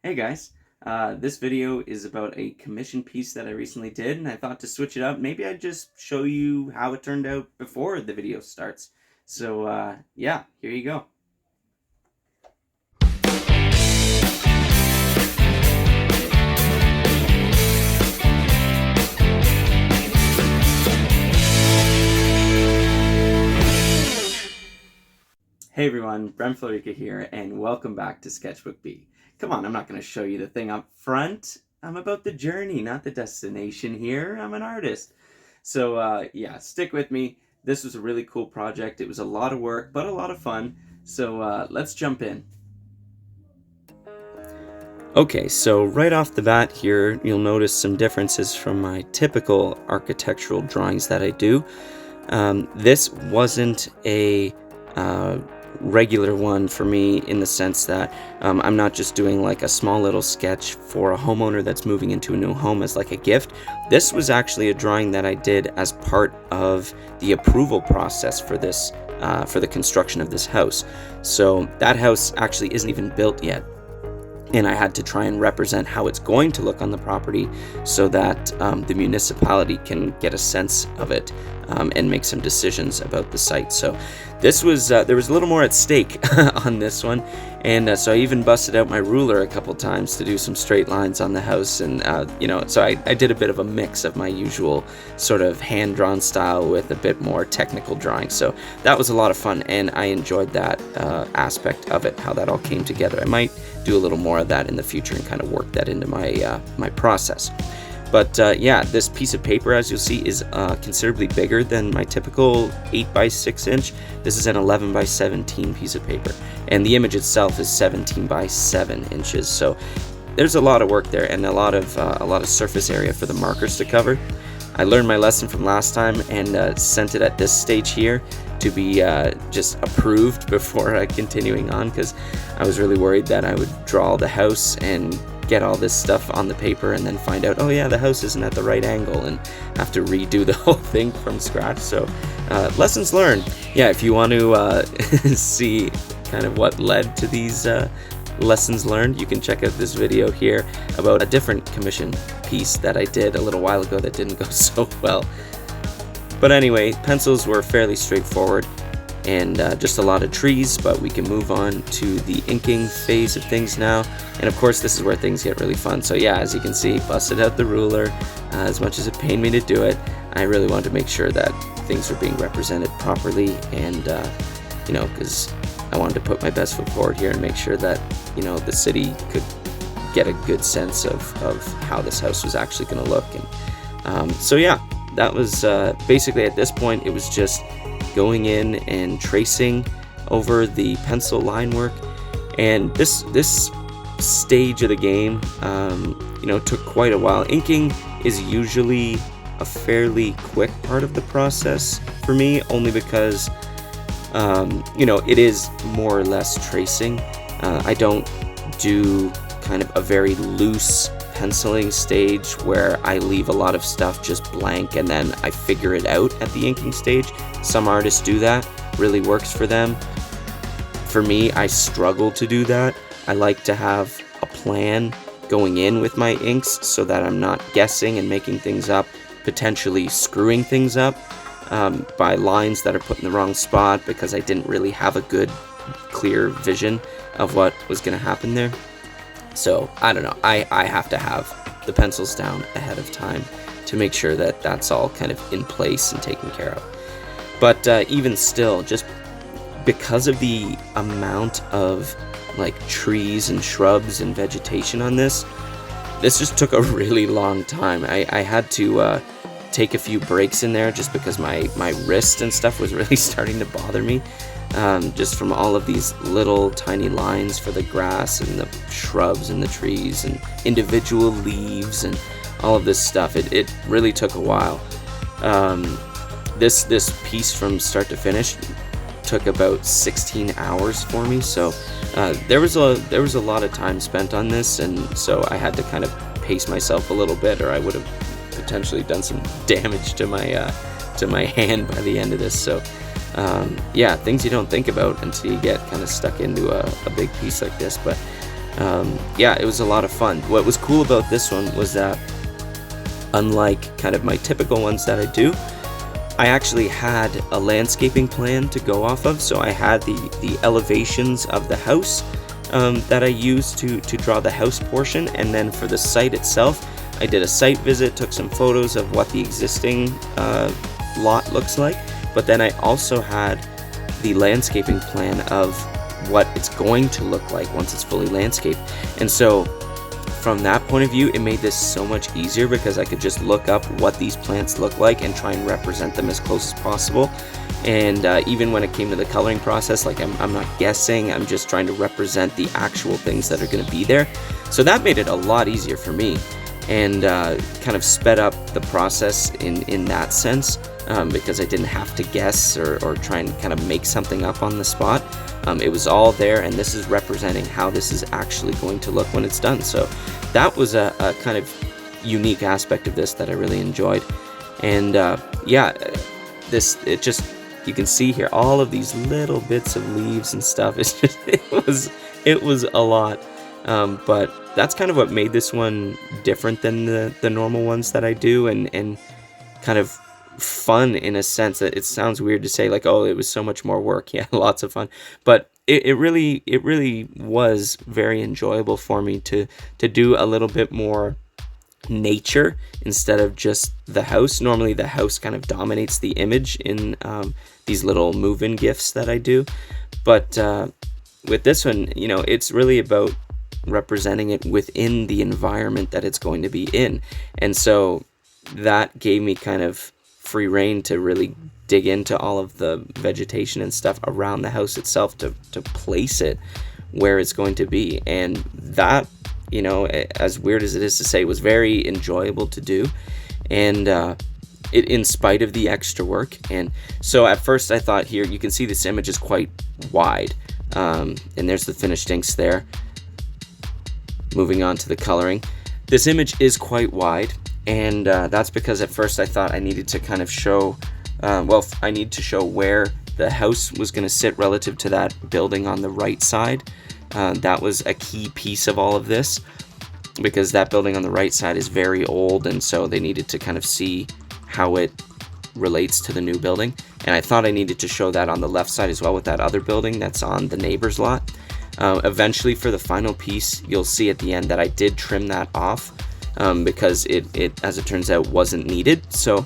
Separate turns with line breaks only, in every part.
Hey guys, this video is about a commission piece that I recently did, and I thought to switch it up, maybe I'd just show you how it turned out before the video starts. So yeah, here you go. Hey everyone, Brem Florica here, and welcome back to Sketchbook B. Come on, I'm not going to show you the thing up front. I'm about the journey, not the destination here. I'm an artist. So yeah, stick with me. This was a really cool project. It was a lot of work, but a lot of fun. So let's jump in. Okay, so right off the bat here, you'll notice some differences from my typical architectural drawings that I do. This wasn't a regular one for me in the sense that I'm not just doing like a small little sketch for a homeowner that's moving into a new home as like a gift. This was actually a drawing that I did as part of the approval process for this for the construction of this house. So that house actually isn't even built yet, and I had to try and represent how it's going to look on the property so that the municipality can get a sense of it and make some decisions about the site. So this was there was a little more at stake on this one, and so I even busted out my ruler a couple times to do some straight lines on the house, and so I did a bit of a mix of my usual sort of hand-drawn style with a bit more technical drawing. So that was a lot of fun, and I enjoyed that aspect of it, how that all came together. I might do a little more of that in the future and kind of work that into my my process. But yeah, this piece of paper, as you'll see, is considerably bigger than my typical 8 by 6 inch. This is an 11 by 17 piece of paper, and the image itself is 17 by 7 inches. So there's a lot of work there and a lot of surface area for the markers to cover. I learned my lesson from last time and sent it at this stage here to be just approved before continuing on, because I was really worried that I would draw the house and get all this stuff on the paper and then find out, oh yeah, the house isn't at the right angle, and have to redo the whole thing from scratch. So lessons learned. Yeah, if you want to see kind of what led to these lessons learned, you can check out this video here about a different commission piece that I did a little while ago that didn't go so well. But anyway, pencils were fairly straightforward and just a lot of trees, but we can move on to the inking phase of things now. And of course, this is where things get really fun. So yeah, as you can see, busted out the ruler. As much as it pained me to do it, I really wanted to make sure that things were being represented properly, and because I wanted to put my best foot forward here and make sure that the city could get a good sense of how this house was actually going to look. And so yeah, that was basically, at this point, it was just going in and tracing over the pencil line work. And this stage of the game took quite a while. Inking is usually a fairly quick part of the process for me, only because it is more or less tracing. I don't do kind of a very loose penciling stage where I leave a lot of stuff just blank and then I figure it out at the inking stage. Some artists do that, really works for them. For me, I struggle to do that. I like to have a plan going in with my inks so that I'm not guessing and making things up, potentially screwing things up by lines that are put in the wrong spot because I didn't really have a good, clear vision of what was going to happen there. So I don't know, I have to have the pencils down ahead of time to make sure that that's all kind of in place and taken care of. But even still, just because of the amount of like trees and shrubs and vegetation on this just took a really long time. I had to take a few breaks in there just because my wrist and stuff was really starting to bother me. Just from all of these little tiny lines for the grass and the shrubs and the trees and individual leaves and all of this stuff. It really took a while. This piece from start to finish took about 16 hours for me, so there was a lot of time spent on this, and so I had to kind of pace myself a little bit, or I would have potentially done some damage to my hand by the end of this. So yeah, things you don't think about until you get kind of stuck into a big piece like this. But yeah, it was a lot of fun. What was cool about this one was that, unlike kind of my typical ones that I do, I actually had a landscaping plan to go off of. So I had the elevations of the house that I used to draw the house portion, and then for the site itself, I did a site visit, took some photos of what the existing lot looks like, but then I also had the landscaping plan of what it's going to look like once it's fully landscaped. And so from that point of view, it made this so much easier because I could just look up what these plants look like and try and represent them as close as possible. And even when it came to the coloring process, like I'm not guessing, I'm just trying to represent the actual things that are going to be there. So that made it a lot easier for me, and kind of sped up the process in that sense, because I didn't have to guess or try and kind of make something up on the spot. It was all there, and this is representing how this is actually going to look when it's done. So that was a kind of unique aspect of this that I really enjoyed. And yeah, it just, you can see here all of these little bits of leaves and stuff. It's just, it was a lot. But that's kind of what made this one different than the normal ones that I do, and kind of fun in a sense. That it sounds weird to say, like, oh, it was so much more work. Yeah, lots of fun, but it really was very enjoyable for me to do a little bit more nature instead of just the house. Normally the house kind of dominates the image in these little move-in gifts that I do, but with this one, you know, it's really about representing it within the environment that it's going to be in. And so that gave me kind of free reign to really dig into all of the vegetation and stuff around the house itself to place it where it's going to be. And that, you know, as weird as it is to say, was very enjoyable to do, and it, in spite of the extra work. And so at first I thought, here you can see this image is quite wide, and there's the finished inks there. Moving on to the coloring, this image is quite wide, and that's because at first I thought I needed to kind of show, I need to show where the house was going to sit relative to that building on the right side. That was a key piece of all of this, because that building on the right side is very old, and so they needed to kind of see how it relates to the new building. And I thought I needed to show that on the left side as well, with that other building that's on the neighbor's lot. Eventually, for the final piece, you'll see at the end that I did trim that off, because it, as it turns out, wasn't needed. So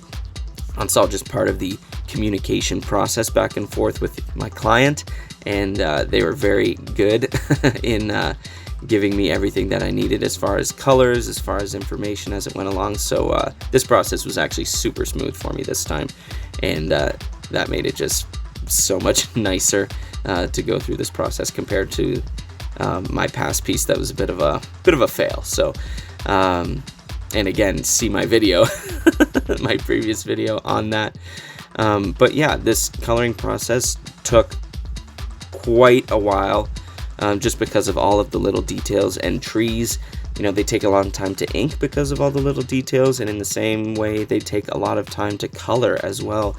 it's all just part of the communication process back and forth with my client, and they were very good in giving me everything that I needed as far as colors, as far as information as it went along. So this process was actually super smooth for me this time, and that made it just so much nicer to go through this process compared to my past piece that was a bit of a fail. So and again, see my video, my previous video on that. But yeah, this coloring process took quite a while, just because of all of the little details. And trees, you know, they take a long time to ink because of all the little details, and in the same way they take a lot of time to color as well,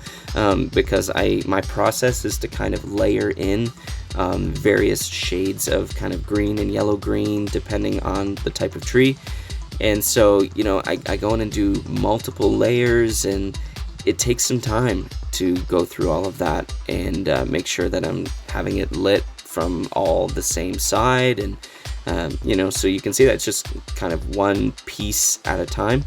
because my process is to kind of layer in various shades of kind of green and yellow green depending on the type of tree. And so, you know, I go in and do multiple layers, and it takes some time to go through all of that and make sure that I'm having it lit from all the same side. And you know, so you can see that it's just kind of one piece at a time.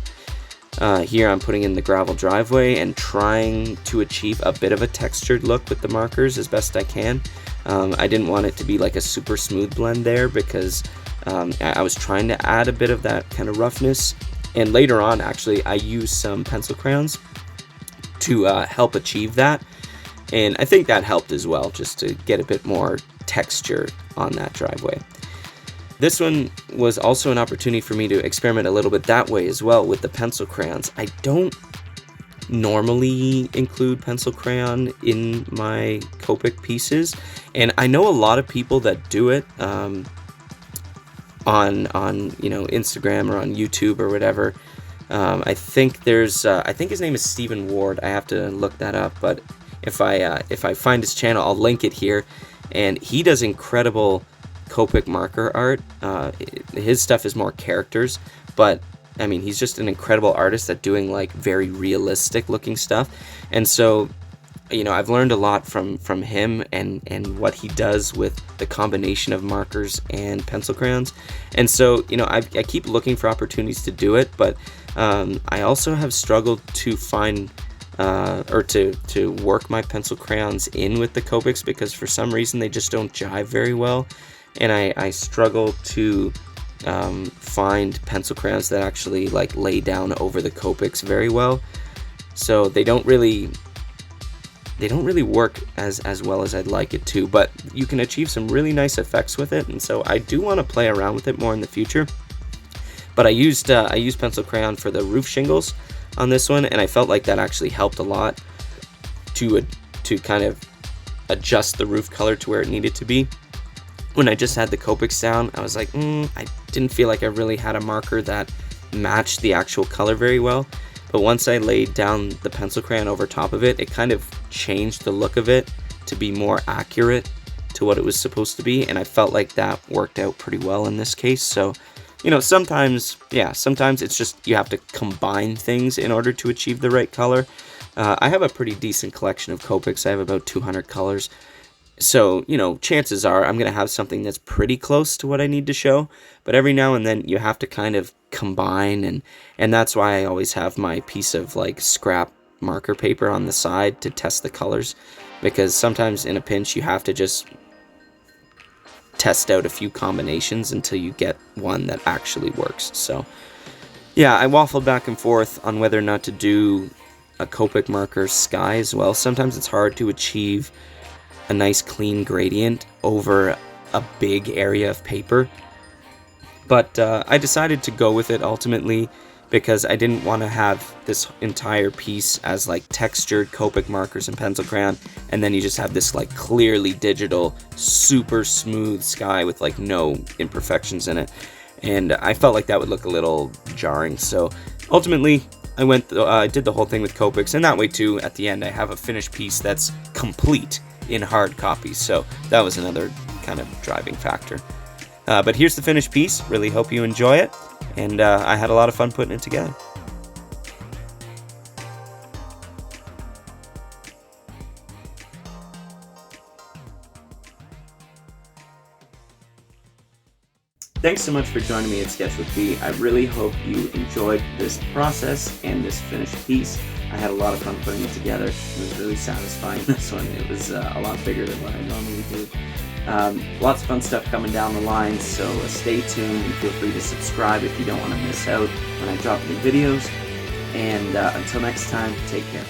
Here I'm putting in the gravel driveway and trying to achieve a bit of a textured look with the markers as best I can. I didn't want it to be like a super smooth blend there, because I was trying to add a bit of that kind of roughness. And later on, actually, I used some pencil crayons to help achieve that, and I think that helped as well, just to get a bit more texture on that driveway. This one was also an opportunity for me to experiment a little bit that way as well with the pencil crayons. I don't normally include pencil crayon in my Copic pieces, and I know a lot of people that do it on you know, Instagram or on YouTube or whatever. I think there's I think his name is Stephen Ward. I have to look that up, but if I find his channel, I'll link it here. And he does incredible Copic marker art. His stuff is more characters, but I mean, he's just an incredible artist at doing like very realistic looking stuff. And so, you know, I've learned a lot from him and what he does with the combination of markers and pencil crayons. And so, you know, I keep looking for opportunities to do it, but I also have struggled to find or to work my pencil crayons in with the Copics, because for some reason they just don't jive very well, and I struggle to find pencil crayons that actually like lay down over the Copics very well. So they don't really work as well as I'd like it to, but you can achieve some really nice effects with it, and so I do want to play around with it more in the future. But I used pencil crayon for the roof shingles on this one, and I felt like that actually helped a lot to kind of adjust the roof color to where it needed to be. When I just had the Copics down, I was like, I didn't feel like I really had a marker that matched the actual color very well. But once I laid down the pencil crayon over top of it, it kind of changed the look of it to be more accurate to what it was supposed to be, and I felt like that worked out pretty well in this case. So, you know, sometimes it's just you have to combine things in order to achieve the right color. I have a pretty decent collection of Copics. I have about 200 colors. So, you know, chances are I'm going to have something that's pretty close to what I need to show. But every now and then you have to kind of combine, and that's why I always have my piece of like scrap marker paper on the side to test the colors. Because sometimes in a pinch you have to just test out a few combinations until you get one that actually works. So yeah, I waffled back and forth on whether or not to do a Copic marker sky as well. Sometimes it's hard to achieve a nice clean gradient over a big area of paper, but I decided to go with it ultimately because I didn't want to have this entire piece as like textured Copic markers and pencil crayon, and then you just have this like clearly digital, super smooth sky with like no imperfections in it. And I felt like that would look a little jarring. So ultimately, I did the whole thing with Copics, and that way too, at the end, I have a finished piece that's complete in hard copies. So that was another kind of driving factor. But here's the finished piece. Really hope you enjoy it. And I had a lot of fun putting it together. Thanks so much for joining me at Sketchbook B. I really hope you enjoyed this process and this finished piece. I had a lot of fun putting it together. It was really satisfying, this one. It was a lot bigger than what I normally do. Lots of fun stuff coming down the line, so stay tuned and feel free to subscribe if you don't want to miss out when I drop new videos. And until next time, take care.